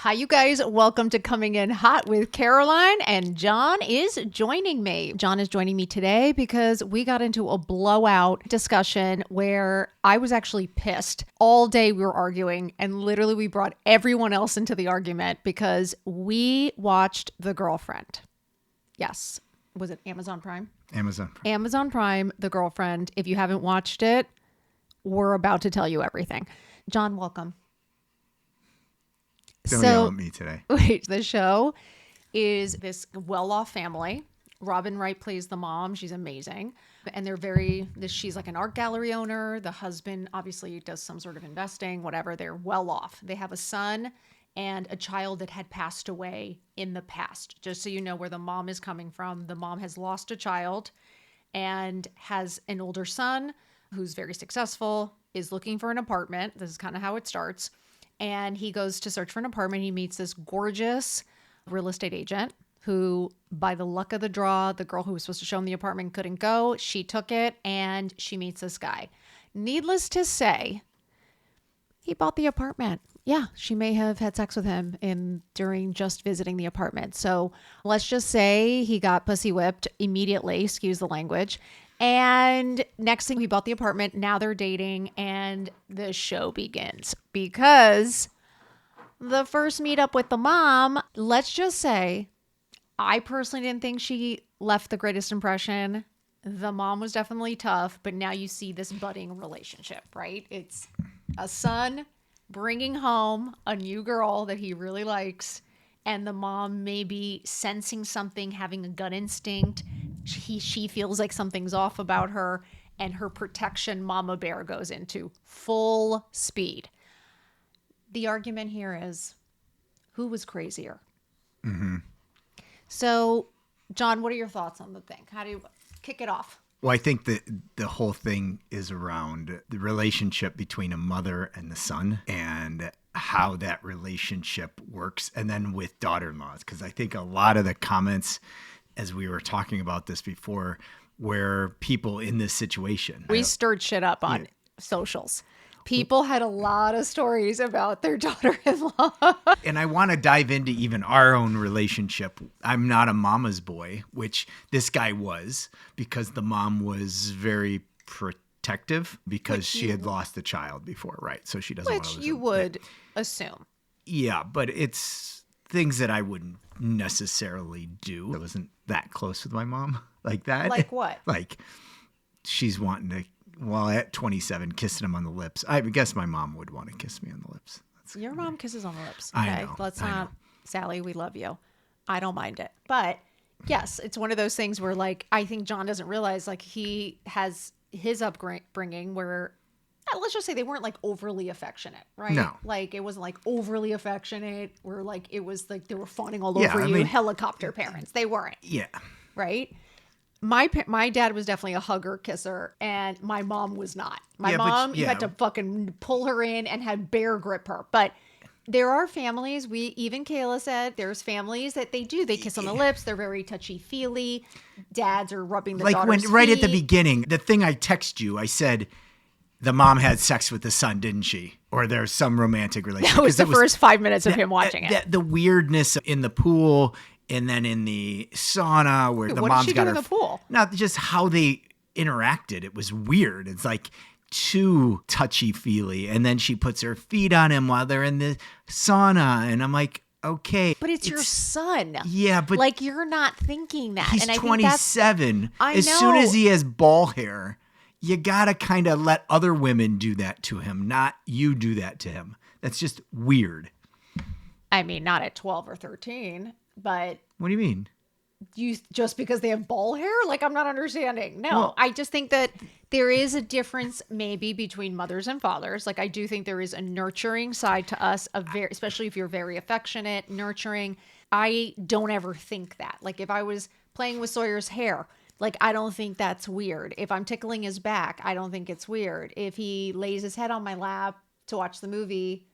Hi, you guys. Welcome to Coming In Hot with Caroline, and John is joining me. John is joining me today because we got into a blowout discussion where I was actually pissed. All day we were arguing, and literally we brought everyone else into the argument because we watched The Girlfriend. Yes. Was it Amazon Prime? Amazon Prime, The Girlfriend. If you haven't watched it, we're about to tell you everything. John, welcome. Don't yell at me today. Wait, the show is this well-off family. Robin Wright plays the mom. She's amazing. And she's like an art gallery owner. The husband obviously does some sort of investing, whatever. They're well off. They have a son and a child that had passed away in the past. Just so you know where the mom is coming from. The mom has lost a child and has an older son who's very successful, is looking for an apartment. This is kind of how it starts. And he goes to search for an apartment. He meets this gorgeous real estate agent who, by the luck of the draw, the girl who was supposed to show him the apartment couldn't go. She took it and she meets this guy. Needless to say, he bought the apartment. Yeah, she may have had sex with him during just visiting the apartment. So let's just say he got pussy whipped immediately, excuse the language. And next thing, he bought the apartment. Now they're dating and the show begins because the first meetup with the mom, let's just say, I personally didn't think she left the greatest impression. The mom was definitely tough, but now you see this budding relationship, right? It's a son bringing home a new girl that he really likes, and the mom maybe sensing something, having a gut instinct. She feels like something's off about her, and her protection mama bear goes into full speed. The argument here is, who was crazier? Mm-hmm. So, John, what are your thoughts on the thing? How do you kick it off? Well, I think that the whole thing is around the relationship between a mother and the son and how that relationship works, and then with daughter-in-laws. Because I think a lot of the comments, as we were talking about this before, where people in this situation. We stirred shit up on socials. People had a lot of stories about their daughter-in-law. And I want to dive into even our own relationship. I'm not a mama's boy, which this guy was, because the mom was very protective because she had lost a child before, right? So she doesn't want to lose. Which you would assume. Yeah, but it's things that I wouldn't necessarily do. I wasn't that close with my mom like that. Like what? Like she's wanting to, well, at 27, kissing him on the lips. I guess my mom would want to kiss me on the lips. Your mom kisses on the lips. Okay? I know. Let's not, Sally, we love you. I don't mind it. But yes, it's one of those things where, like, I think John doesn't realize, like, he has his upbringing where, let's just say they weren't like overly affectionate, right? No. Like it wasn't like overly affectionate where like it was like they were fawning all over you, helicopter parents. They weren't. Yeah. Right? My dad was definitely a hugger, kisser, and my mom was not. My mom, you had to fucking pull her in and had bear grip her. But there are families, even Kayla said, there's families that they kiss on the lips. They're very touchy-feely. Dads are rubbing the daughter's feet. Right at the beginning, the thing I text you, I said, the mom had sex with the son, didn't she? Or there's some romantic relationship. That was the first 5 minutes of him watching it. The weirdness in the pool and then in the sauna where the mom's got her. What did she do in the pool? Not just how they interacted. It was weird. It's like too touchy-feely. And then she puts her feet on him while they're in the sauna. And I'm like, okay. But it's your son. Yeah, but. Like, you're not thinking that. He's 27. I know. As soon as he has ball hair, you gotta kind of let other women do that to him, not you do that to him. That's just weird. I mean, not at 12 or 13, but. What do you mean? Just because they have ball hair? Like, I'm not understanding. No, well, I just think that there is a difference maybe between mothers and fathers. Like, I do think there is a nurturing side to us, especially if you're very affectionate, nurturing. I don't ever think that. Like, if I was playing with Sawyer's hair, like, I don't think that's weird. If I'm tickling his back, I don't think it's weird. If he lays his head on my lap to watch the movie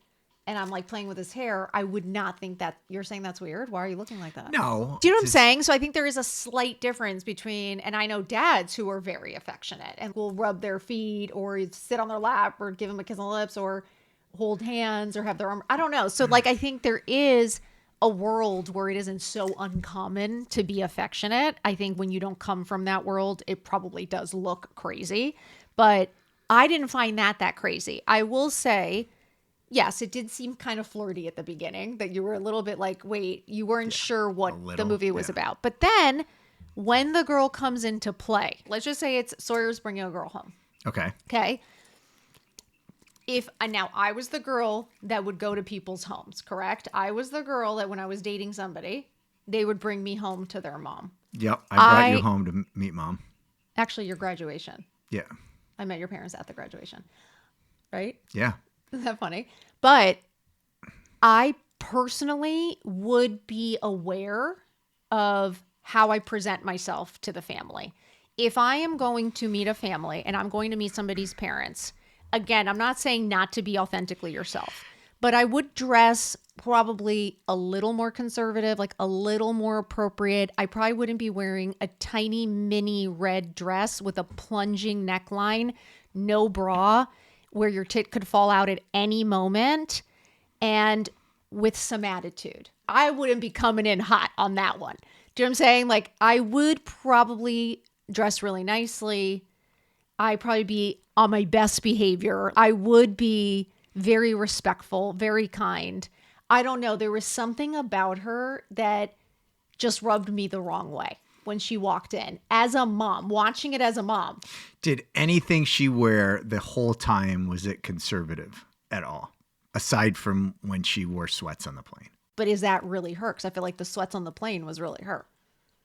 and I'm like playing with his hair, I would not think that. You're saying that's weird? Why are you looking like that? No. Do you know what I'm saying? So I think there is a slight difference between, and I know dads who are very affectionate and will rub their feet or sit on their lap or give them a kiss on the lips or hold hands or have their arm. I don't know. So like I think there is a world where it isn't so uncommon to be affectionate. I think when you don't come from that world, it probably does look crazy. But I didn't find that crazy. I will say, yes, it did seem kind of flirty at the beginning, that you were a little bit like, wait, you weren't sure what the movie was about. But then when the girl comes into play, let's just say it's Sawyer's bringing a girl home. Okay. Okay. If now I was the girl that would go to people's homes, correct? I was the girl that when I was dating somebody, they would bring me home to their mom. Yep. I brought you home to meet mom. Actually, your graduation. Yeah. I met your parents at the graduation. Right? Yeah. Isn't that funny? But I personally would be aware of how I present myself to the family. If I am going to meet a family and I'm going to meet somebody's parents, again, I'm not saying not to be authentically yourself, but I would dress probably a little more conservative, like a little more appropriate. I probably wouldn't be wearing a tiny mini red dress with a plunging neckline, no bra, where your tit could fall out at any moment, and with some attitude. I wouldn't be coming in hot on that one. Do you know what I'm saying? Like, I would probably dress really nicely. I'd probably be on my best behavior. I would be very respectful, very kind. I don't know. There was something about her that just rubbed me the wrong way when she walked in as a mom, watching it as a mom. Did anything she wear the whole time, was it conservative at all? Aside from when she wore sweats on the plane. But is that really her? Because I feel like the sweats on the plane was really her.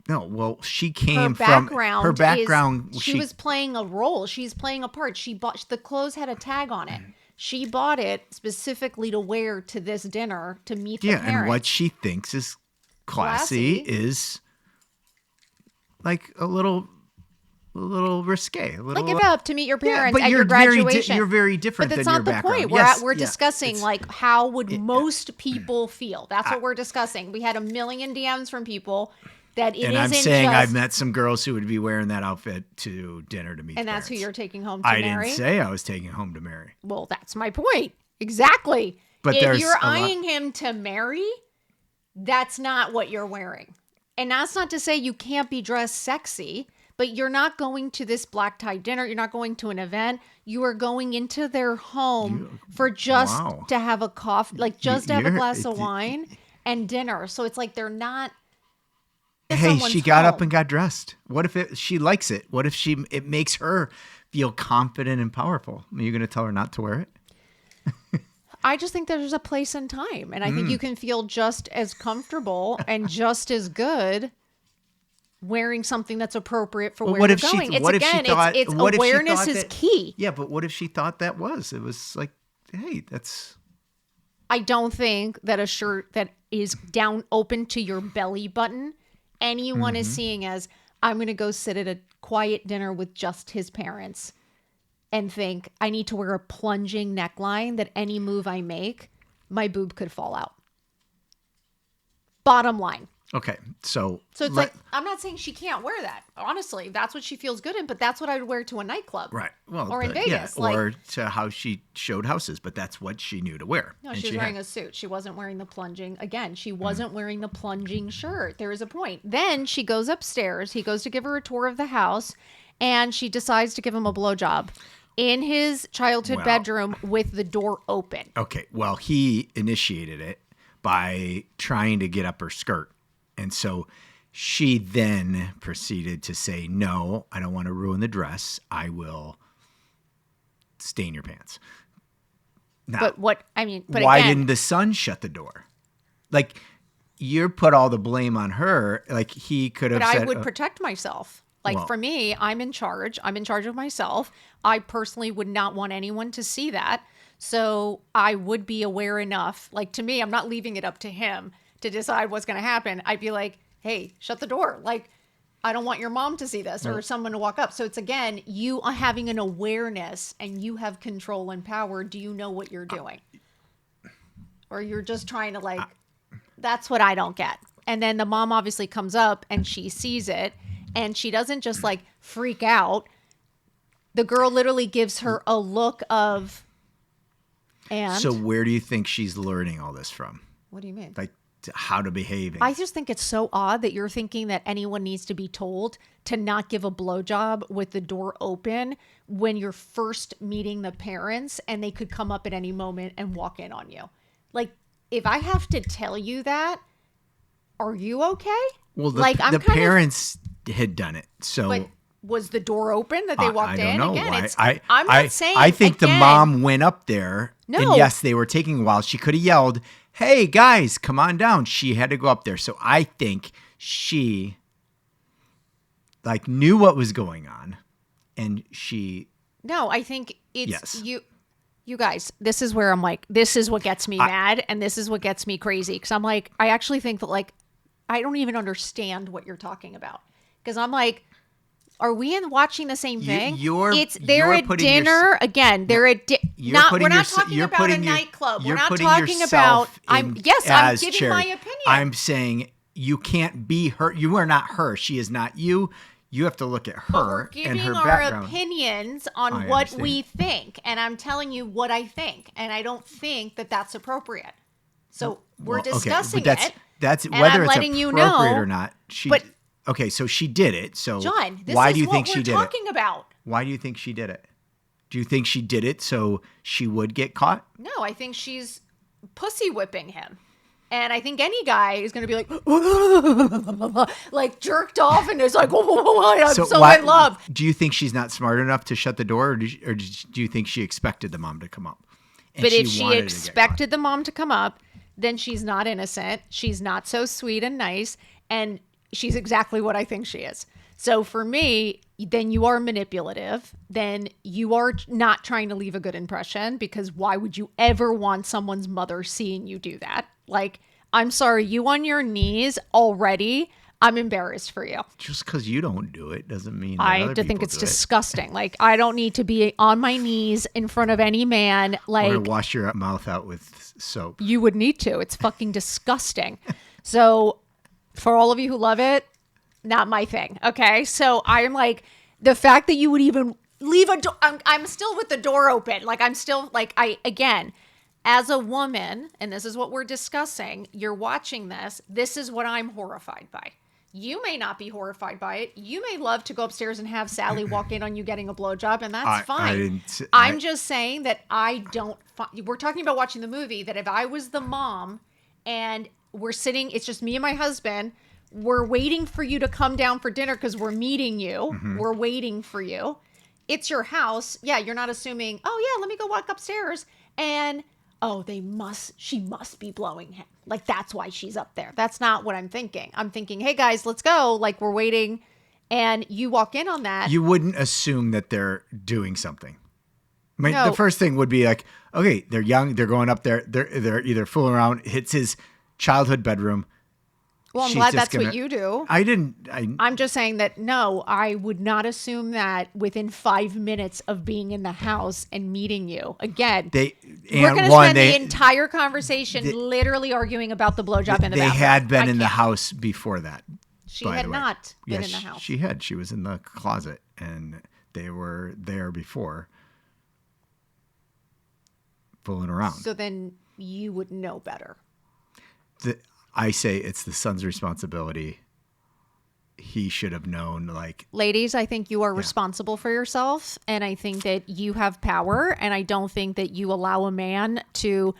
No, well, she came from her background. She was playing a role. She's playing a part. She bought the clothes had a tag on it. She bought it specifically to wear to this dinner to meet the parents. And what she thinks is classy is like a little risque. Like give up to meet your parents at you're your graduation. You're very different than your background. But that's not the point. We're discussing like how would most people feel. That's what we're discussing. We had a million DMs from people that it isn't just... And I'm saying I've met some girls who would be wearing that outfit to dinner to meet And that's parents. who you're taking home to marry? I didn't say I was taking home to marry. Well, that's my point. Exactly. But if you're eyeing him to marry, that's not what you're wearing. And that's not to say you can't be dressed sexy, but you're not going to this black tie dinner. You're not going to an event. You are going into their home for just to have a coffee, like just to have a glass of wine and dinner. So it's like they're not... Hey, she got up and got dressed. What if she likes it? What if it makes her feel confident and powerful? Are you going to tell her not to wear it? I just think there's a place and time. And I think you can feel just as comfortable and just as good wearing something that's appropriate for where you're going. It's awareness is key. Yeah, but what if she thought that was? It was like, hey, that's... I don't think that a shirt that is down open to your belly button anyone is seeing as, I'm going to go sit at a quiet dinner with just his parents and think I need to wear a plunging neckline that any move I make, my boob could fall out. Bottom line. Okay. So it's like, I'm not saying she can't wear that. Honestly, that's what she feels good in, but that's what I would wear to a nightclub. Right. Well, or in Vegas. Yeah, or to how she showed houses, but that's what she knew to wear. No, she was wearing a suit. She wasn't wearing the plunging. Again, she wasn't wearing the plunging shirt. There is a point. Then she goes upstairs. He goes to give her a tour of the house, and she decides to give him a blowjob in his childhood bedroom with the door open. Okay. Well, he initiated it by trying to get up her skirt. And so she then proceeded to say, no, I don't want to ruin the dress. I will stain your pants. Now, but why didn't the son shut the door? Like, you put all the blame on her. Like, he could have said... But I would protect myself. Like, for me, I'm in charge. I'm in charge of myself. I personally would not want anyone to see that. So I would be aware enough. Like, to me, I'm not leaving it up to him to decide what's going to happen. I'd be like, hey, shut the door. Like, I don't want your mom to see this or someone to walk up. So it's, again, you are having an awareness and you have control and power. Do you know what you're doing? Or you're just trying to, like, that's what I don't get. And then the mom obviously comes up and she sees it and she doesn't just, like, freak out. The girl literally gives her a look of, And So where do you think she's learning all this from? what do you mean? Like how to behave? I just think it's so odd that you're thinking that anyone needs to be told to not give a blowjob with the door open when you're first meeting the parents and they could come up at any moment and walk in on you. Like, if I have to tell you that, are you okay? Well, like, the parents had done it. So but was the door open that they walked I in? don't know Again, why. I'm not saying. I think the again, mom went up there. No. And yes, they were taking a while. She could have yelled, "Hey guys, come on down." She had to go up there. So I think she like knew what was going on, and she. No, I think it's Yes. You guys, this is where I'm like, this is what gets me mad, and this is what gets me crazy. Because I'm like, I actually think that, like, I don't even understand what you're talking about. Because I'm like, are we watching the same thing? They're at dinner again. They're at we're not talking about a nightclub. We're not talking about. I'm giving my opinion. I'm saying you can't be her. You are not her. She is not you. You have to look at her and her background. We're giving our opinions on what we think, and I'm telling you what I think, and I don't think that that's appropriate. So we're discussing it. That's and whether I'm it's letting appropriate you know, or not. But so she did it. So John, this why is do you what think we're she did talking it? about. Why do you think she did it? Do you think she did it so she would get caught? No, I think she's pussy whipping him. And I think any guy is going to be like jerked off and is like, I'm so in love. Do you think she's not smart enough to shut the door, or do you think she expected the mom to come up? But if she expected the mom to come up, then she's not innocent. She's not so sweet and nice. And she's exactly what I think she is. So for me, then you are manipulative. Then you are not trying to leave a good impression, because why would you ever want someone's mother seeing you do that? Like, I'm sorry, you on your knees already. I'm embarrassed for you. Just because you don't do it doesn't mean that I other think people it's do disgusting. Like, I don't need to be on my knees in front of any man. Like, or wash your mouth out with soap. You would need to. It's fucking disgusting. So for all of you who love it, not my thing. Okay. So I'm like, the fact that you would even leave a door, I'm still with the door open. Like, I'm still like, again, as a woman, and this is what we're discussing, you're watching this. This is what I'm horrified by. You may not be horrified by it. You may love to go upstairs and have Sally walk in on you getting a blowjob, and that's fine. I'm just saying that we're talking about watching the movie, that if I was the mom and we're sitting, it's just me and my husband, we're waiting for you to come down for dinner because we're meeting you. Mm-hmm. We're waiting for you. It's your house. Yeah, you're not assuming, oh yeah, let me go walk upstairs and she must be blowing him. Like, that's why she's up there. That's not what I'm thinking. I'm thinking, hey guys, let's go. Like, we're waiting. And you walk in on that. You wouldn't assume that they're doing something. I mean, the first thing would be like, okay, they're young. They're going up there. They're either fooling around. It's his childhood bedroom. Well, I'm glad that's what you do. I'm just saying that, no, I would not assume that within 5 minutes of being in the house and meeting you. Again, we're going to spend the entire conversation literally arguing about the blowjob in the bathroom. They had been in the house before that. She had not been in the house. She had. She was in the closet, and they were there before fooling around. So then you would know better. I say it's the son's responsibility. He should have known, like... Ladies, I think you are responsible for yourself, and I think that you have power, and I don't think that you allow a man to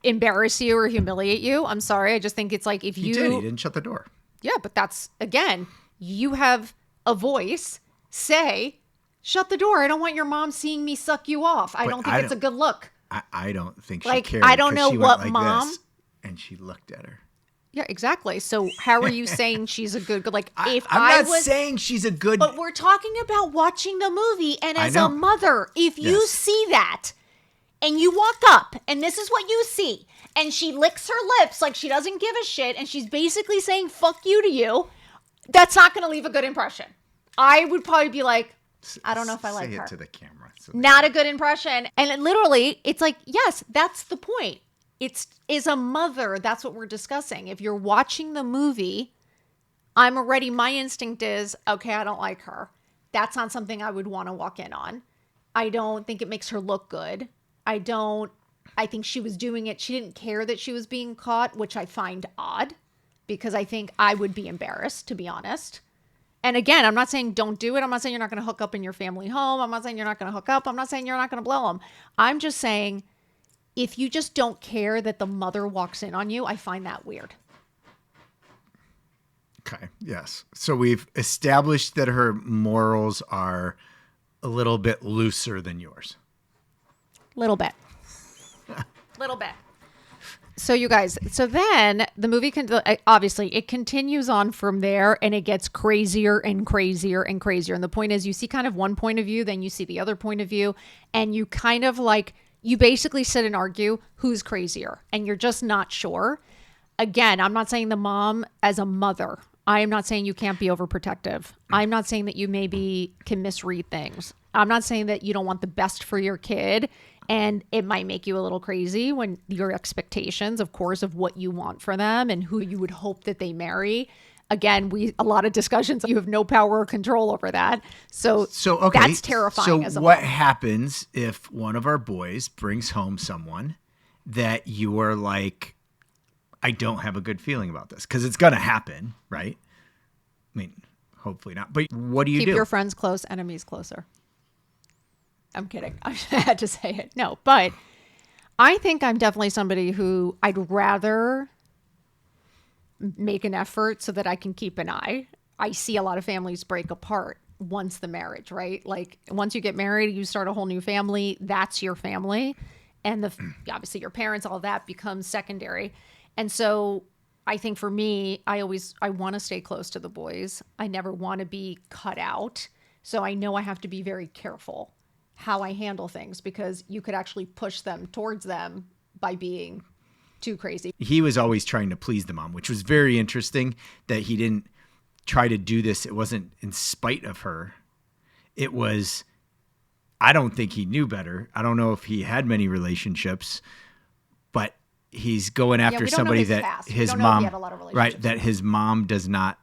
embarrass you or humiliate you. I'm sorry. I just think it's like if you... He didn't shut the door. Yeah, but that's, again, you have a voice. Say, shut the door. I don't want your mom seeing me suck you off. I don't think it's a good look. I don't think she like, cared. I don't know what like mom... And she looked at her. Yeah, exactly. So how are you saying she's a good, like, if I'm not saying she's a good... But we're talking about watching the movie, and as a mother, if you see that, and you walk up, and this is what you see, and she licks her lips like she doesn't give a shit, and she's basically saying fuck you to you, that's not going to leave a good impression. I would probably be like, I don't know if I like her. Say it to the camera. Not a good impression. And literally, it's like, yes, that's the point. Is a mother, that's what we're discussing. If you're watching the movie, my instinct is, okay, I don't like her. That's not something I would want to walk in on. I don't think it makes her look good. I think she was doing it. She didn't care that she was being caught, which I find odd because I think I would be embarrassed, to be honest. And again, I'm not saying don't do it. I'm not saying you're not going to hook up in your family home. I'm not saying you're not going to hook up. I'm not saying you're not going to blow them. I'm just saying if you just don't care that the mother walks in on you, I find that weird. Okay. Yes. So we've established that her morals are a little bit looser than yours. Little bit. Little bit. So you guys, so then the movie obviously it continues on from there and it gets crazier and crazier and crazier. And the point is you see kind of one point of view, then you see the other point of view, and you kind of like, you basically sit and argue who's crazier and you're just not sure. Again, I'm not saying the mom as a mother. I am not saying you can't be overprotective. I'm not saying that you maybe can misread things. I'm not saying that you don't want the best for your kid. And it might make you a little crazy when your expectations, of course, of what you want for them and who you would hope that they marry. Again, a lot of discussions, you have no power or control over that. So okay, that's terrifying as a what mom. Happens if one of our boys brings home someone that you are like, I don't have a good feeling about this? Because it's going to happen, right? I mean, hopefully not. But what do you do? Keep your friends close, enemies closer. I'm kidding. I had to say it. No, but I think I'm definitely somebody who I'd rather make an effort so that I can keep an eye. I see a lot of families break apart once the marriage, right? Like once you get married, you start a whole new family. That's your family. And obviously your parents, all that becomes secondary. And so I think for me, I want to stay close to the boys. I never want to be cut out. So I know I have to be very careful how I handle things because you could actually push them towards them by being too crazy. He was always trying to please the mom, which was very interesting that he didn't try to do this. It wasn't in spite of her. It was, I don't think he knew better. I don't know if he had many relationships, but he's going after somebody that his mom, right, that his mom does not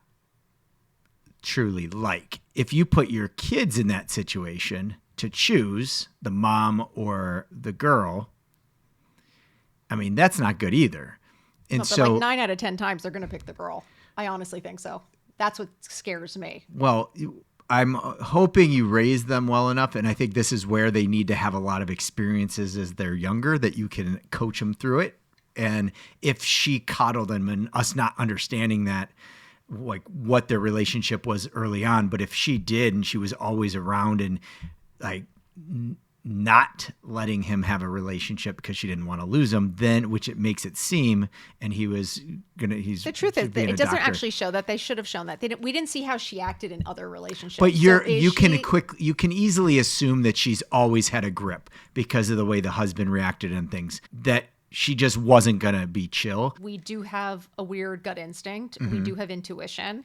truly like. If you put your kids in that situation to choose the mom or the girl, I mean, that's not good either. And no, but so like 9 out of 10 times they're going to pick the girl. I honestly think so. That's what scares me. Well, I'm hoping you raise them well enough. And I think this is where they need to have a lot of experiences as they're younger that you can coach them through it. And if she coddled them and us not understanding that, like what their relationship was early on, but if she did and she was always around and like not letting him have a relationship because she didn't want to lose him, then which it makes it seem, and he's the truth is that it doesn't actually show that. They should have shown that. We didn't see how she acted in other relationships. But you can easily assume that she's always had a grip because of the way the husband reacted and things, that she just wasn't going to be chill. We do have a weird gut instinct. Mm-hmm. We do have intuition.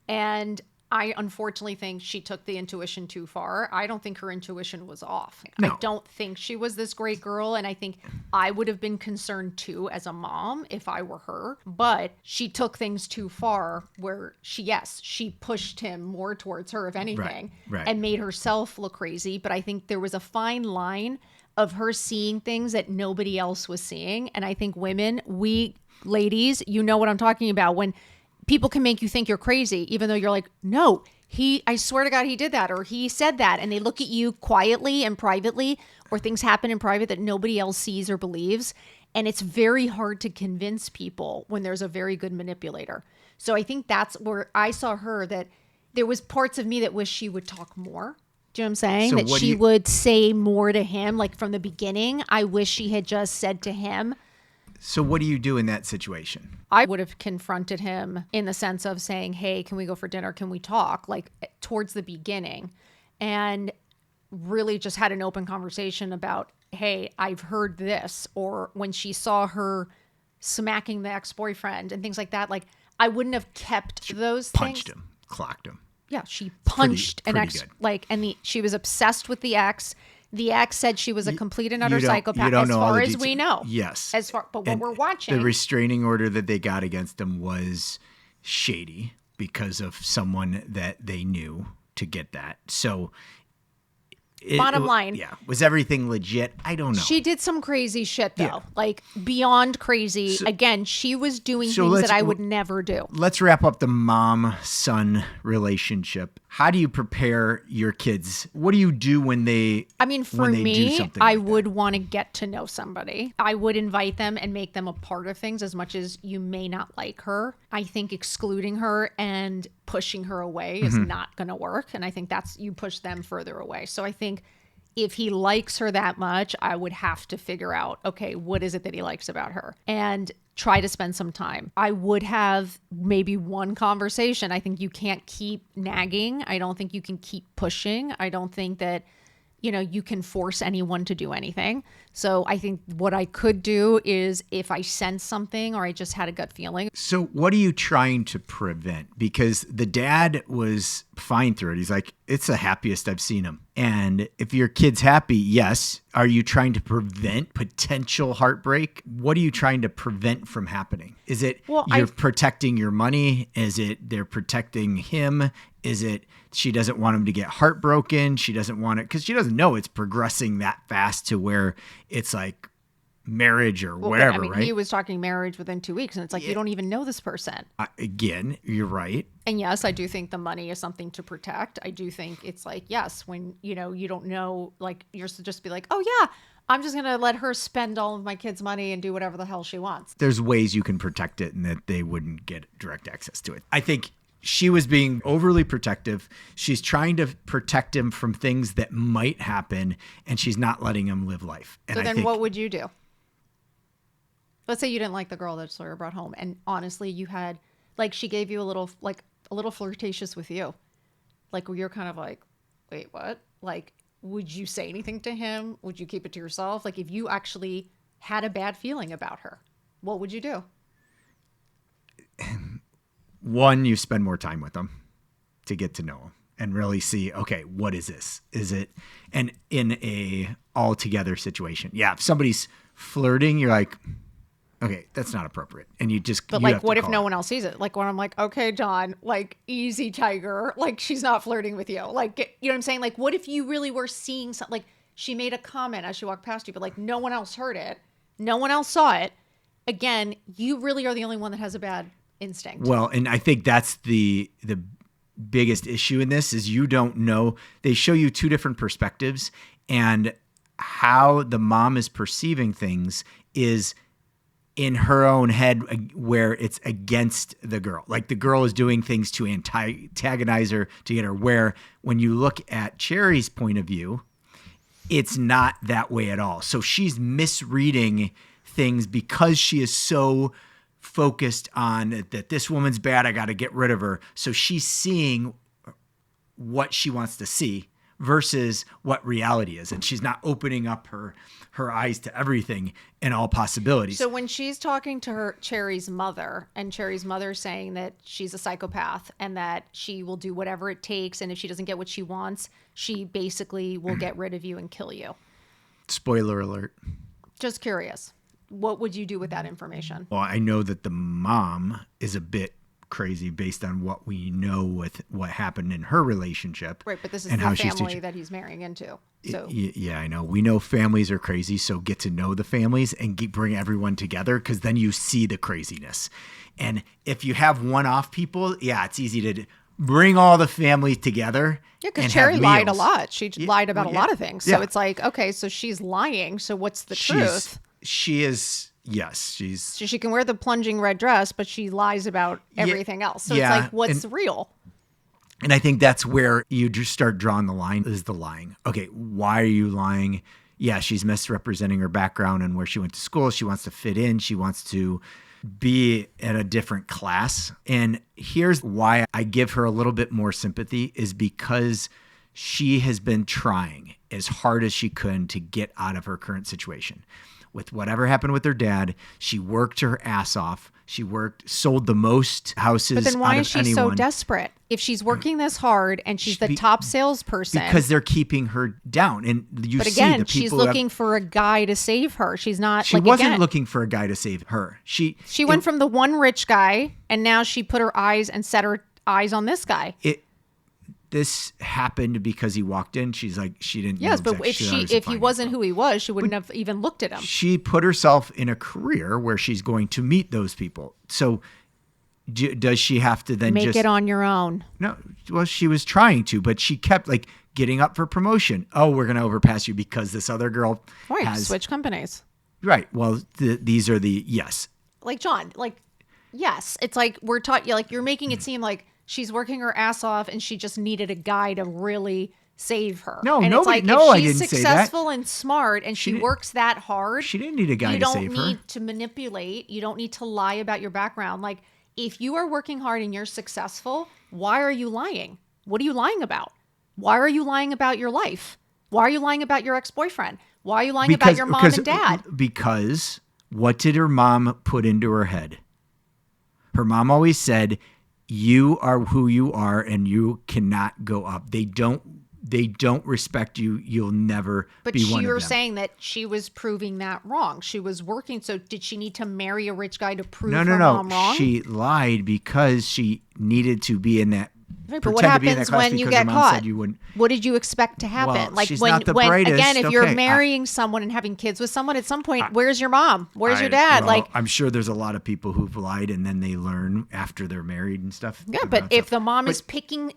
And I unfortunately think she took the intuition too far. I don't think her intuition was off. No. I don't think she was this great girl. And I think I would have been concerned too as a mom if I were her. But she took things too far where she pushed him more towards her, if anything, right. And made herself look crazy. But I think there was a fine line of her seeing things that nobody else was seeing. And I think women, ladies, you know what I'm talking about. When people can make you think you're crazy, even though you're like, no, I swear to God, he did that, or he said that. And they look at you quietly and privately, or things happen in private that nobody else sees or believes. And it's very hard to convince people when there's a very good manipulator. So I think that's where I saw her, that there was parts of me that wish she would talk more. Do you know what I'm saying? So that she would say more to him. Like from the beginning, I wish she had just said to him. So what do you do in that situation? I would have confronted him in the sense of saying, hey, can we go for dinner? Can we talk? Like towards the beginning. And really just had an open conversation about, hey, I've heard this. Or when she saw her smacking the ex-boyfriend and things like that, like I wouldn't have kept those things. Punched him, clocked him. Yeah, she punched an ex, she was obsessed with the ex. The ex said she was a complete and utter psychopath, as far as we know. Yes. But what we're watching. The restraining order that they got against him was shady because of someone that they knew to get that. So Bottom line. Yeah. Was everything legit? I don't know. She did some crazy shit, though. Yeah. Like, beyond crazy. Again, she was doing things that I would never do. Let's wrap up the mom-son relationship. How do you prepare your kids? What do you do when they I mean, for when they do me, something I like would want to get to know somebody. I would invite them and make them a part of things as much as you may not like her. I think excluding her and pushing her away is not going to work. And I think that's, you push them further away. So I think if he likes her that much, I would have to figure out, okay, what is it that he likes about her? And try to spend some time. I would have maybe one conversation. I think you can't keep nagging. I don't think you can keep pushing. I don't think that, you know, you can force anyone to do anything. So I think what I could do is if I sense something or I just had a gut feeling. So what are you trying to prevent? Because the dad was fine through it. He's like, it's the happiest I've seen him. And if your kid's happy, yes. Are you trying to prevent potential heartbreak? What are you trying to prevent from happening? Is it you're protecting your money? Is it they're protecting him? Is it she doesn't want him to get heartbroken? She doesn't want it because she doesn't know it's progressing that fast to where it's like marriage or whatever, I mean, right? he was talking marriage within 2 weeks, and it's like, you don't even know this person. Again, you're right. And yes, I do think the money is something to protect. I do think it's like, yes, when, you know, you don't know, like, you're to just be like, oh yeah, I'm just going to let her spend all of my kids' money and do whatever the hell she wants. There's ways you can protect it and that they wouldn't get direct access to it. I think she was being overly protective. She's trying to protect him from things that might happen, and she's not letting him live life. And so then what would you do? Let's say you didn't like the girl that Sawyer brought home, and honestly, you had, like, she gave you a little flirtatious with you. Like, where you're kind of like, wait, what? Like, would you say anything to him? Would you keep it to yourself? Like, if you actually had a bad feeling about her, what would you do? One, you spend more time with them to get to know them and really see, okay, what is this? Is it, and in a all together situation. Yeah. If somebody's flirting, you're like, okay, that's not appropriate. And you just, but like, what if no one else sees it? Like when I'm like, okay, John, like easy tiger, like she's not flirting with you. Like, you know what I'm saying? Like, what if you really were seeing something, like she made a comment as she walked past you, but like no one else heard it. No one else saw it. Again, you really are the only one that has a bad instinct. Well, and I think that's the biggest issue in this is you don't know. They show you two different perspectives, and how the mom is perceiving things is in her own head where it's against the girl. Like the girl is doing things to antagonize her to get her, where when you look at Cherry's point of view, it's not that way at all. So she's misreading things because she is so focused on that this woman's bad, I got to get rid of her. So she's seeing what she wants to see versus what reality is. And she's not opening up her eyes to everything and all possibilities. So when she's talking to her Cherry's mother, and Cherry's mother saying that she's a psychopath and that she will do whatever it takes, and if she doesn't get what she wants, she basically will get rid of you and kill you. Spoiler alert. Just curious. What would you do with that information? Well, I know that the mom is a bit crazy based on what we know with what happened in her relationship. Right, but this is the family that he's marrying into. So yeah, I know. We know families are crazy, so get to know the families and bring everyone together, because then you see the craziness. And if you have one-off people, yeah, it's easy to bring all the family together. Yeah, because Cherry lied a lot. She lied about a lot of things. So it's like, okay, so she's lying. So what's the truth? She is, yes, so she can wear the plunging red dress, but she lies about everything else. So it's like, what's real? And I think that's where you just start drawing the line, is the lying. Okay, why are you lying? Yeah, she's misrepresenting her background and where she went to school. She wants to fit in. She wants to be at a different class. And here's why I give her a little bit more sympathy, is because she has been trying as hard as she could to get out of her current situation. With whatever happened with her dad, she worked her ass off. She sold the most houses. But then why is she so desperate? If she's working this hard and she's the top salesperson. Because they're keeping her down. And but again, she's looking for a guy to save her. She's not. She wasn't looking for a guy to save her. She went from the one rich guy, and now she put her eyes and set her eyes on this guy. this happened because he walked in. She's like, she didn't. Yes, know but exactly, if he wasn't who he was, she wouldn't have even looked at him. She put herself in a career where she's going to meet those people. So does she have to then make it on your own? No, well, she was trying to, but she kept like getting up for promotion. Oh, we're going to overpass you because this other girl has switch companies. Right. Well, these are the yes. Like John, like yes, it's like we're taught. Like you're making it seem like she's working her ass off and she just needed a guy to really save her. No, and nobody. It's like, no, if I she's didn't say that. Successful and smart, and she works that hard. She didn't need a guy to save her. You don't need to manipulate. You don't need to lie about your background. Like if you are working hard and you're successful, why are you lying? What are you lying about? Why are you lying about your life? Why are you lying about your ex-boyfriend? Why are you lying about your mom and dad? Because what did her mom put into her head? Her mom always said, you are who you are and you cannot go up. They don't respect you. You'll never be one of them. But you were saying that she was proving that wrong. She was working. So did she need to marry a rich guy to prove her mom wrong? She lied because she needed to be in that. Right, but what happens when you get caught? What did you expect to happen? Well, like she's when, not the brightest. Again, if you're Okay, marrying someone and having kids with someone, at some point, where's your mom? Where's your dad? Well, like I'm sure there's a lot of people who've lied and then they learn after they're married and stuff. Yeah, but if the mom is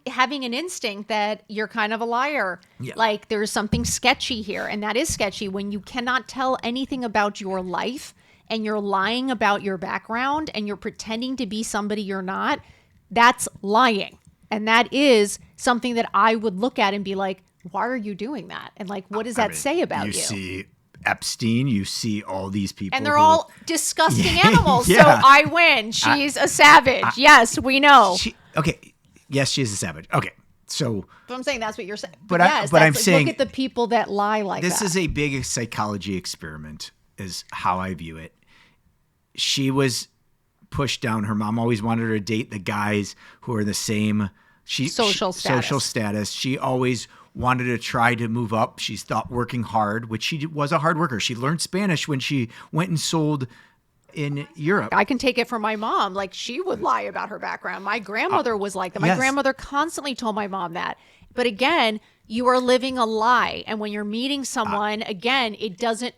having an instinct that you're kind of a liar, like there's something sketchy here, and that is sketchy when you cannot tell anything about your life and you're lying about your background and you're pretending to be somebody you're not. That's lying. And that is something that I would look at and be like, why are you doing that? And like, what does that say about you? You see Epstein, you see all these people. And they're all disgusting animals. So I win. She's a savage. Yes, we know. Yes, she's a savage. Okay. So I'm saying that's what you're saying. But I'm saying, look at the people that lie like that. This is a big psychology experiment is how I view it. She was pushed down. Her mom always wanted her to date the guys who are the same social status. She always wanted to try to move up. She's thought working hard, which she was a hard worker. She learned Spanish when she went and sold in Europe. I can take it from my mom. Like she would lie about her background. My grandmother was like that. My grandmother constantly told my mom that. But again, you are living a lie. And when you're meeting someone, again,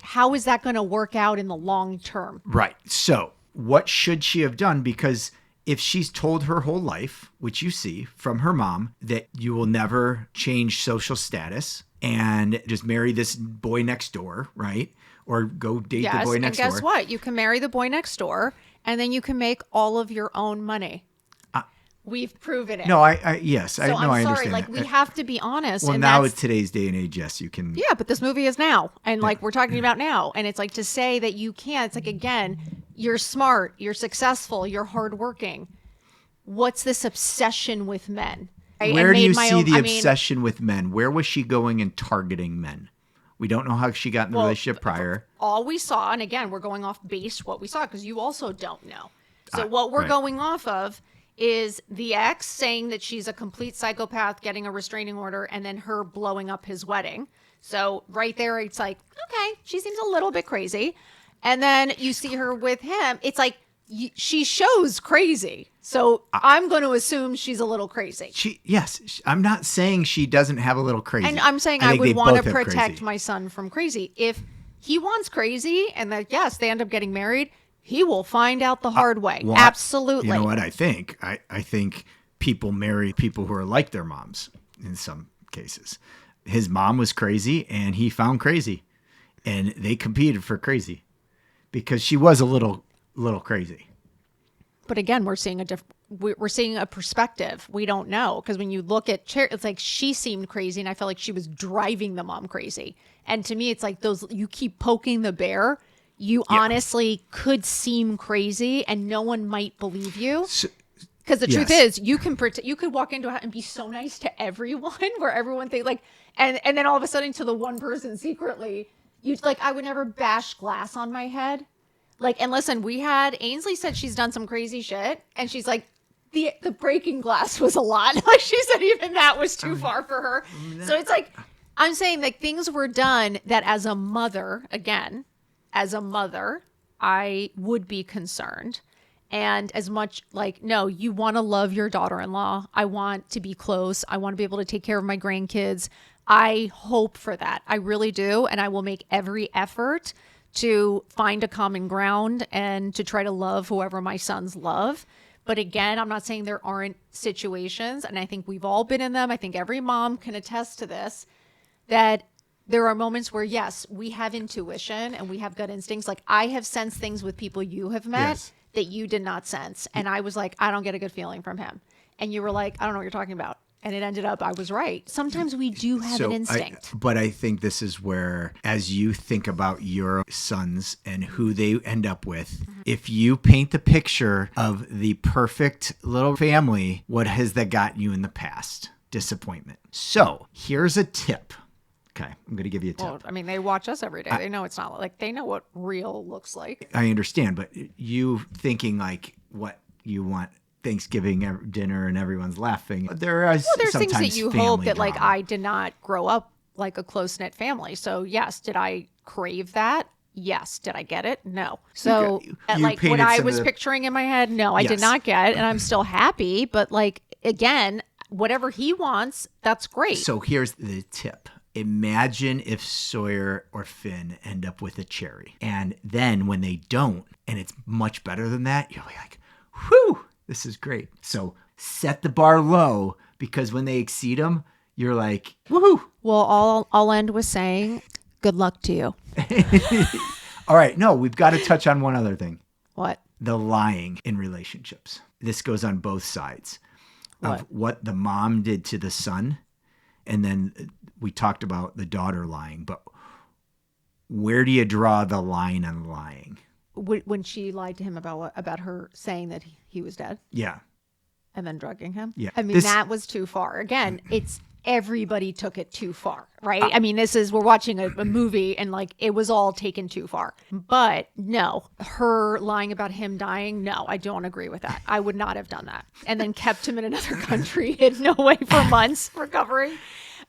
how is that going to work out in the long term? Right. So what should she have done? Because if she's told her whole life, which you see from her mom, that you will never change social status and just marry this boy next door, right? Or go date the boy next door. And guess what? You can marry the boy next door and then you can make all of your own money. We've proven it. No, yes. So I'm sorry, understand like that. we have to be honest. Well, and now with today's day and age, yes, you can. Yeah, but this movie is now. And like we're talking about now. And it's like to say that you can't, it's like, again, you're smart, you're successful, you're hardworking. What's this obsession with men? Where do you see the obsession with men? Where was she going and targeting men? We don't know how she got in the relationship prior. All we saw, and again, we're going off base what we saw because you also don't know. So what we're going off of is the ex saying that she's a complete psychopath, getting a restraining order, and then her blowing up his wedding. So right there, it's like, okay, she seems a little bit crazy. And then you see her with him. It's like she shows crazy. So I'm going to assume she's a little crazy. Yes. I'm not saying she doesn't have a little crazy. And I'm saying I would want to protect my son from crazy. If he wants crazy and that, yes, they end up getting married, he will find out the hard way. Well, absolutely. You know what I think? I think people marry people who are like their moms in some cases. His mom was crazy and he found crazy. And they competed for crazy because she was a little crazy. But again, we're seeing a perspective. We don't know because when you look at it's like she seemed crazy and I felt like she was driving the mom crazy. And to me, it's like you keep poking the bear. You honestly could seem crazy and no one might believe you. Because the truth is, you could walk into a house and be so nice to everyone where everyone thinks like, and then all of a sudden to the one person secretly, I would never bash glass on my head. Like, and listen, Ainsley said she's done some crazy shit and she's like, the breaking glass was a lot. Like she said even that was too far for her. So it's like, I'm saying like things were done that as a mother, I would be concerned. And as much like, no, you want to love your daughter-in-law. I want to be close. I want to be able to take care of my grandkids. I hope for that. I really do. And I will make every effort to find a common ground and to try to love whoever my sons love. But again, I'm not saying there aren't situations, and I think we've all been in them. I think every mom can attest to this, that there are moments where, yes, we have intuition and we have gut instincts. Like I have sensed things with people you have met Yes. that you did not sense. And I was like, I don't get a good feeling from him. And you were like, I don't know what you're talking about. And it ended up, I was right. Sometimes we do have an instinct. But I think this is where, as you think about your sons and who they end up with, if you paint the picture of the perfect little family, what has that gotten you in the past? Disappointment. So here's a tip. Okay, I'm going to give you a tip. Well, I mean, they watch us every day. They know it's not like, they know what real looks like. I understand, but you thinking like what you want Thanksgiving dinner and everyone's laughing. There's things that you hope that like drama. I did not grow up like a close-knit family. So yes, did I crave that? Yes. Did I get it? No. So You like what painted I some was of the- picturing in my head, no, I did Yes. not get, and I'm still happy. But like, again, whatever he wants, that's great. So here's the tip. Imagine if Sawyer or Finn end up with a cherry. And then when they don't, and it's much better than that, you're like, whew, this is great. So set the bar low, because when they exceed them, you're like, woohoo. Well, I'll end with saying, good luck to you. All right. No, we've got to touch on one other thing. What? The lying in relationships. This goes on both sides of what the mom did to the son. And then we talked about the daughter lying, but where do you draw the line on lying? When she lied to him about her saying that he was dead Yeah. and then drugging him. Yeah. I mean, that was too far. Again, it's everybody took it too far, right? I mean, we're watching a movie and like it was all taken too far. But no, her lying about him dying, no, I don't agree with that. I would not have done that. And then kept him in another country, hidden away for months, recovering.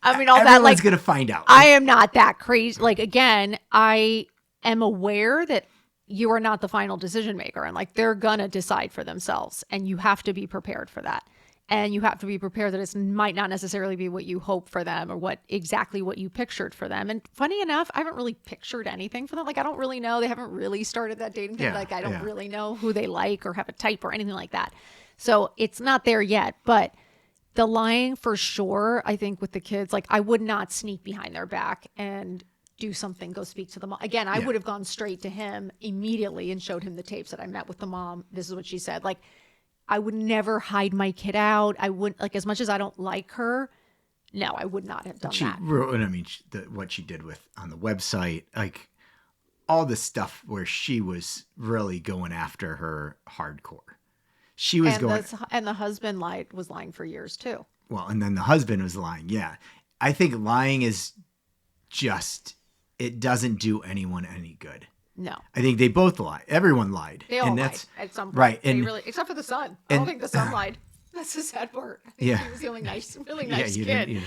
I mean, all that, Everyone's like, going to find out. I am not that crazy. Like, again, I am aware that you are not the final decision maker, and like they're gonna decide for themselves, and you have to be prepared for that. And you have to be prepared that it might not necessarily be what you hope for them or exactly what you pictured for them. And funny enough, I haven't really pictured anything for them. Like, I don't really know. They haven't really started that dating thing. Yeah, Like, I don't yeah. really know who they like or have a type or anything like that. So it's not there yet. But the lying for sure, I think with the kids, like I would not sneak behind their back and do something, go speak to the mom. Again, I would have gone straight to him immediately and showed him the tapes that I met with the mom. This is what she said. Like, I would never hide my kid out. I wouldn't, like, as much as I don't like her, no, I would not have done that. I mean, what she did on the website, like all the stuff where she was really going after her hardcore. She was And the husband was lying for years too. Well, and then the husband was lying. Yeah. I think lying is it doesn't do anyone any good. No. I think they both lie. Everyone lied. They all and lied at some point. Right. They And really, except for the son. I don't think the son lied. That's the sad part. I think Yeah. he was the only really nice you kid. didn't.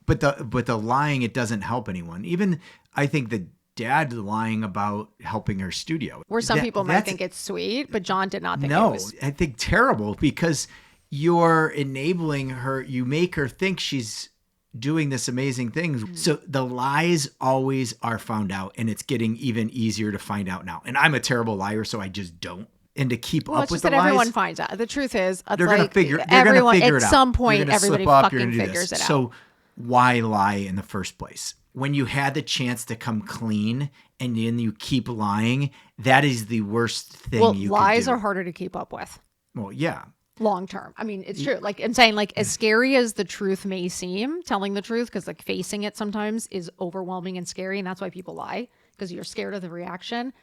But the lying, it doesn't help anyone. Even I think the dad lying about helping her studio. Where some people might think it's sweet, but John did not think it was. I think terrible, because you're enabling her. You make her think she's doing this amazing thing. So the lies always are found out, and it's getting even easier to find out now. And I'm a terrible liar, so I just don't. And to keep Well, up it's with just the that lies, everyone finds out. The truth is, they're going to figure it out. At some point, You're gonna everybody slip up, you're fucking gonna do figures this. it out. So why lie in the first place? When you had the chance to come clean and then you keep lying, that is the worst thing you could do. Lies are harder to keep up with Well, yeah. long term. I mean, it's true. Like I'm saying, like as scary as the truth may seem, telling the truth, because like facing it sometimes is overwhelming and scary, and that's why people lie, because you're scared of the reaction.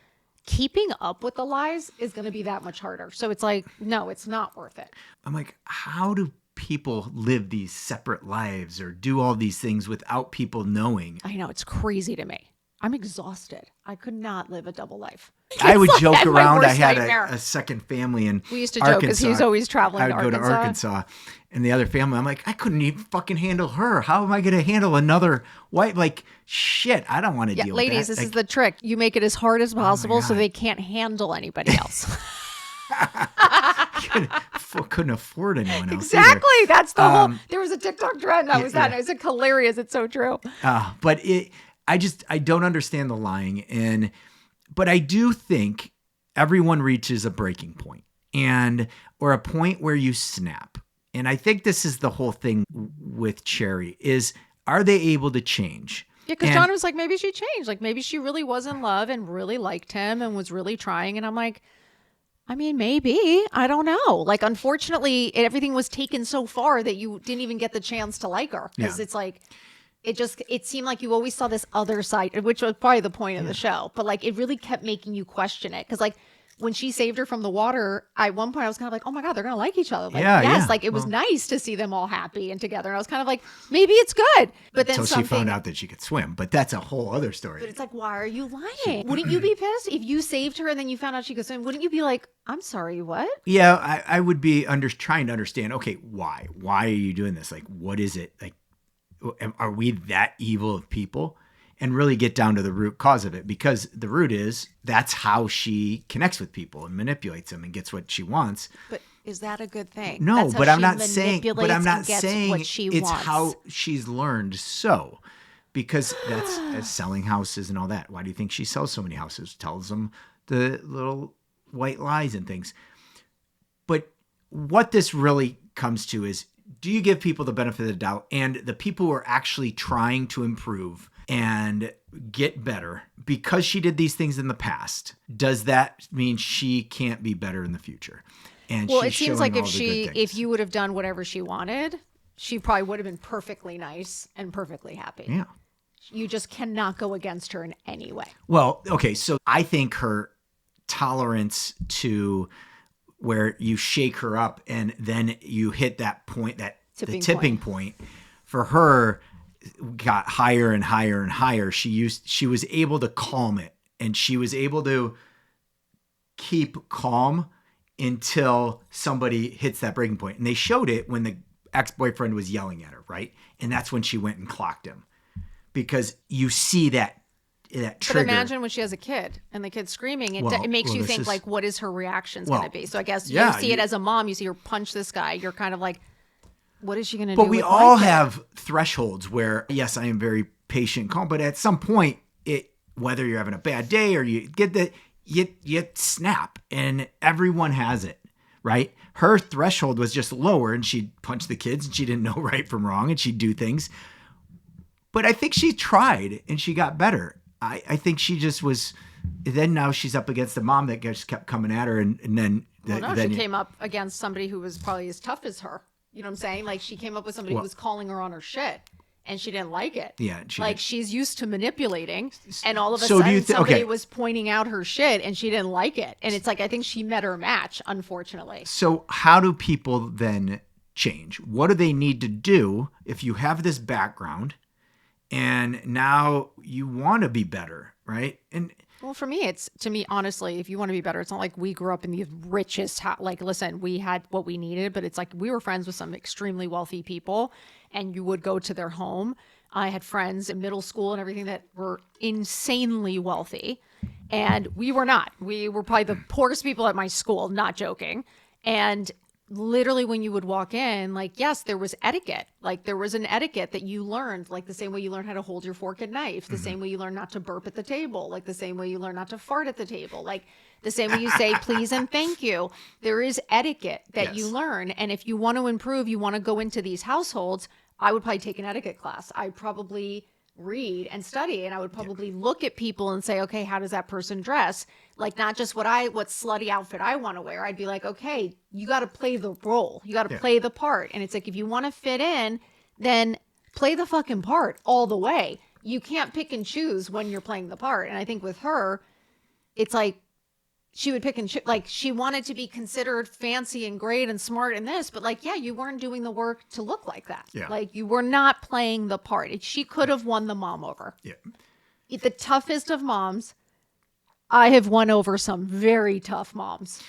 Keeping up with the lies is going to be that much harder. So it's like, no, it's not worth it. I'm like, how do people live these separate lives or do all these things without people knowing? I know, it's crazy to me. I'm exhausted. I could not live a double life. I would joke my around. I worst had nightmare. a second family in We used to joke because he was always traveling I to would go to Arkansas. Arkansas, and the other family, I'm like, I couldn't even fucking handle her. How am I going to handle another white? Like, shit, I don't want to deal Ladies, with that. this is the trick. You make it as hard as possible so God. they can't handle anybody else. Couldn't afford anyone else Exactly. That's the whole. Um, There was a TikTok trend that was that. yeah. It's like hilarious. It's so true. But I don't understand the lying, but I do think everyone reaches a breaking point or a point where you snap. And I think this is the whole thing with Cherry is, are they able to change? Yeah, because John was like, maybe she changed. Like maybe she really was in love and really liked him and was really trying. And I'm like, I mean, maybe. I don't know. Like, unfortunately, everything was taken so far that you didn't even get the chance to like her. Because it's like, it seemed like you always saw this other side, which was probably the point of the show. But like, it really kept making you question it. Because like, when she saved her from the water, at one point I was kind of like, oh my God, they're going to like each other. Like, yes, like it was nice to see them all happy and together. And I was kind of like, maybe it's good. But then until she found out that she could swim. But that's a whole other story. But it's like, why are you lying? Wouldn't you be pissed if you saved her and then you found out she could swim? Wouldn't you be like, I'm sorry, what? Yeah, I would be trying to understand, okay, why? Why are you doing this? Like, what is it? Like, are we that evil of people? And really get down to the root cause of it, because the root is that's how she connects with people and manipulates them and gets what she wants. But is that a good thing? No, but I'm not saying it's wants. how she's learned. So, because that's selling houses and all that. Why do you think she sells so many houses? Tells them the little white lies and things. But what this really comes to is, do you give people the benefit of the doubt, and the people who are actually trying to improve and get better because she did these things in the past, does that mean she can't be better in the future? And well, it seems like if you would have done whatever she wanted, she probably would have been perfectly nice and perfectly happy. Yeah. You just cannot go against her in any way. Well, okay, so I think her tolerance to where you shake her up and then you hit that point, the tipping point for her got higher and higher and higher. She was able to calm it, and she was able to keep calm until somebody hits that breaking point. And they showed it when the ex-boyfriend was yelling at her, right? And that's when she went and clocked him, because you see that trigger. But imagine when she has a kid and the kid's screaming, it makes you think like, what is her reactions going to be? So I guess you see it as a mom, you see her punch this guy, you're kind of like, what is she going to do? But we all have thresholds where, yes, I am very patient and calm, but at some point, whether you're having a bad day or you get you snap, and everyone has it, right? Her threshold was just lower, and she'd punch the kids, and she didn't know right from wrong, and she'd do things. But I think she tried, and she got better. I think she just was. Then now she's up against a mom that just kept coming at her, and then she came up against somebody who was probably as tough as her. You know what I'm saying? Like, she came up with somebody who was calling her on her shit, and she didn't like it. Yeah. She's used to manipulating, and all of a sudden somebody was pointing out her shit, and she didn't like it. And it's like, I think she met her match, unfortunately. So how do people then change? What do they need to do if you have this background and now you want to be better, right? And well, for me, honestly, if you want to be better, it's not like we grew up in the richest like, listen, we had what we needed, but it's like we were friends with some extremely wealthy people, and you would go to their home. I had friends in middle school and everything that were insanely wealthy, and we were not. We were probably the poorest people at my school, not joking. And literally when you would walk in, like, yes, there was etiquette. Like, there was an etiquette that you learned, like the same way you learn how to hold your fork and knife, the same way you learn not to burp at the table, like the same way you learn not to fart at the table, like the same way you say please and thank you. There is etiquette that you learn. And if you want to improve, you want to go into these households, I would probably take an etiquette class. I'd probably read and study, and I would probably look at people and say, okay, how does that person dress? Like, not just what slutty outfit I want to wear. I'd be like, okay, you got to play the role. You got to play the part. And it's like, if you want to fit in, then play the fucking part all the way. You can't pick and choose when you're playing the part. And I think with her, it's like, she would pick and choose. Like, she wanted to be considered fancy and great and smart and this, but like, yeah, you weren't doing the work to look like that. Yeah. Like, you were not playing the part. She could have won the mom over. Yeah. The toughest of moms, I have won over some very tough moms.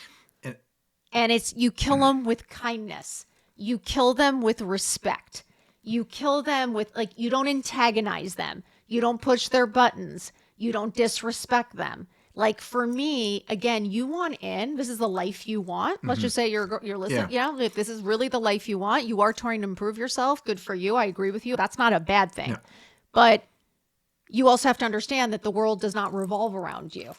And it's, you kill them with kindness. You kill them with respect. You kill them with, like, you don't antagonize them. You don't push their buttons. You don't disrespect them. Like for me, again, you want in, this is the life you want. Let's just say you're listening. Yeah. If this is really the life you want, you are trying to improve yourself. Good for you. I agree with you. That's not a bad thing. No. But you also have to understand that the world does not revolve around you.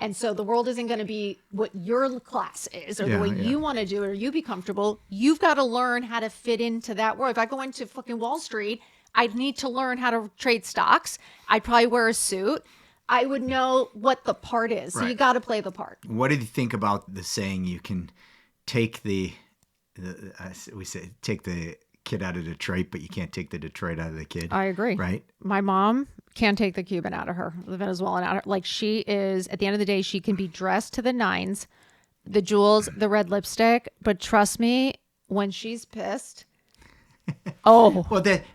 And so the world isn't going to be what your class is or the way you want to do it or you be comfortable. You've got to learn how to fit into that world. If I go into fucking Wall Street, I'd need to learn how to trade stocks. I'd probably wear a suit. I would know what the part is. So you got to play the part. What did you think about the saying you can take we say take the kid out of Detroit, but you can't take the Detroit out of the kid? I agree. Right? My mom can't take the Cuban out of her, the Venezuelan out of her. Like she is, at the end of the day, she can be dressed to the nines, the jewels, the red lipstick. But trust me, when she's pissed, well,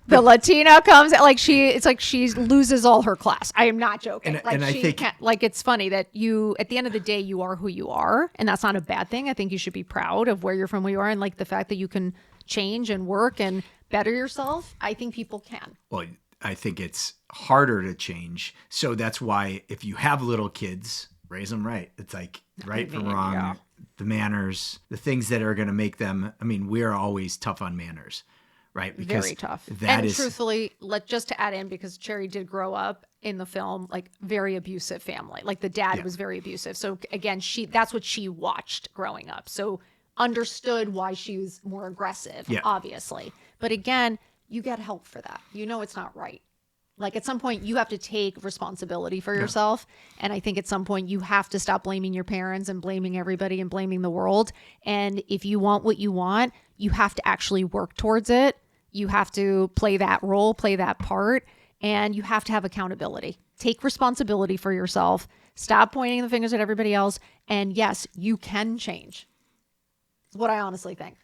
the Latina comes like it's like she loses all her class. I am not joking. And I think can't, like, it's funny that you, at the end of the day, you are who you are. And that's not a bad thing. I think you should be proud of where you're from, who you are. And like the fact that you can change and work and better yourself. I think people can. Well, I think it's harder to change. So that's why if you have little kids, raise them right. It's like right from wrong, the manners, the things that are going to make them. I mean, we're always tough on manners. Right. Because very tough. And truthfully, just to add in, because Cherry did grow up in the film, like very abusive family, like the dad was very abusive. So again, that's what she watched growing up. So understood why she was more aggressive, obviously. But again, you get help for that. You know, it's not right. Like at some point you have to take responsibility for yourself. And I think at some point you have to stop blaming your parents and blaming everybody and blaming the world. And if you want what you want, you have to actually work towards it. You have to play that role, play that part, and you have to have accountability. Take responsibility for yourself. Stop pointing the fingers at everybody else. And yes, you can change. That's what I honestly think.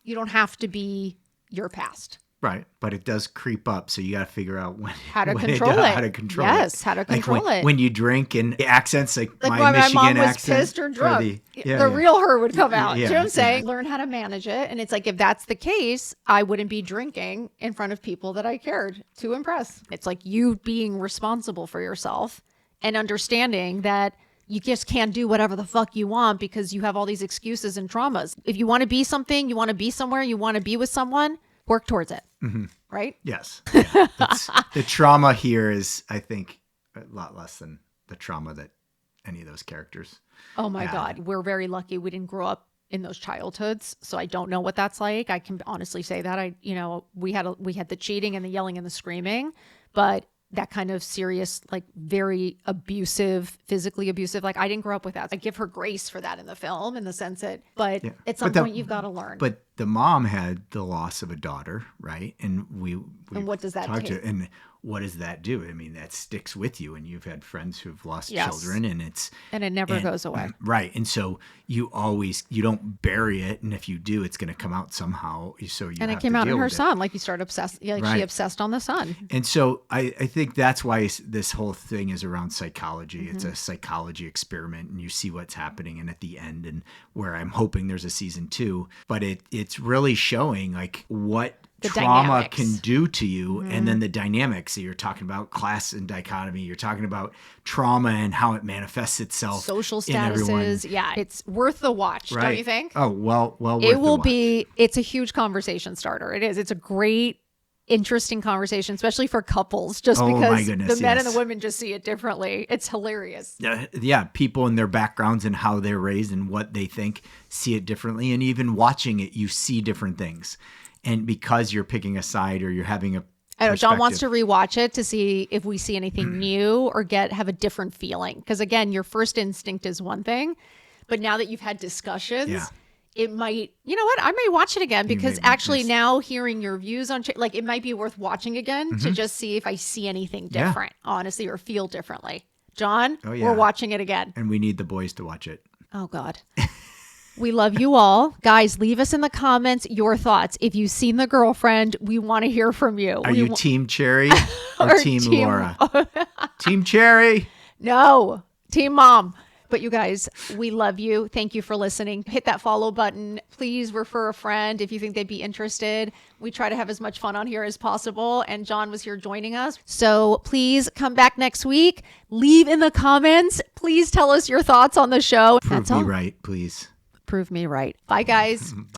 You don't have to be your past. Right. But it does creep up. So you got to figure out how to control it. How to control it. Yes, how to control it. When you drink and the accents, like my Michigan mom was accent. Pissed or drunk. The real her would come out. Yeah, you know what I'm saying? Learn how to manage it. And it's like, if that's the case, I wouldn't be drinking in front of people that I cared to impress. It's like you being responsible for yourself and understanding that you just can't do whatever the fuck you want because you have all these excuses and traumas. If you want to be something, you want to be somewhere, you want to be with someone, work towards it. Mm-hmm. Right? Yes. Yeah. The trauma here is, I think, a lot less than the trauma that any of those characters. Oh my God. We're very lucky we didn't grow up in those childhoods. So I don't know what that's like. I can honestly say that we had the cheating and the yelling and the screaming, but that kind of serious, like very abusive, physically abusive. Like I didn't grow up with that. I give her grace for that in the film in the sense that, but at some point you've got to learn. But the mom had the loss of a daughter, right? And and what does that take? And what does that do? I mean, that sticks with you, and you've had friends who've lost children, and it never goes away. Right. And so you don't bury it. And if you do, it's going to come out somehow. So it came out in her son. Like you start obsessed. Like she obsessed on the son. And so I think that's why this whole thing is around psychology. Mm-hmm. It's a psychology experiment, and you see what's happening. And at the end, and where I'm hoping there's a season 2, but it's really showing like what the trauma dynamics can do to you, and then the dynamics that you're talking about, class and dichotomy. You're talking about trauma and how it manifests itself, social statuses. Yeah, it's worth the watch, don't you think? Oh well, worth it will the watch. Be. It's a huge conversation starter. It is. It's a great, interesting conversation, especially for couples, just because the men and the women just see it differently. It's hilarious. Yeah, people and their backgrounds and how they're raised and what they think see it differently, and even watching it, you see different things. And because you're picking a side or you're having a I know John wants to rewatch it to see if we see anything new or have a different feeling. Because again, your first instinct is one thing, but now that you've had discussions, it might, you know what? I may watch it again because actually now hearing your views on, like it might be worth watching again to just see if I see anything different, honestly, or feel differently. John, we're watching it again. And we need the boys to watch it. Oh God. We love you all. Guys, leave us in the comments your thoughts. If you've seen The Girlfriend, we want to hear from you. Are you Team Cherry or Team Laura? Team Cherry? No, Team Mom. But you guys, we love you. Thank you for listening. Hit that follow button. Please refer a friend if you think they'd be interested. We try to have as much fun on here as possible. And John was here joining us. So please come back next week. Leave in the comments. Please tell us your thoughts on the show. Prove me right, please. Prove me right. Bye, guys.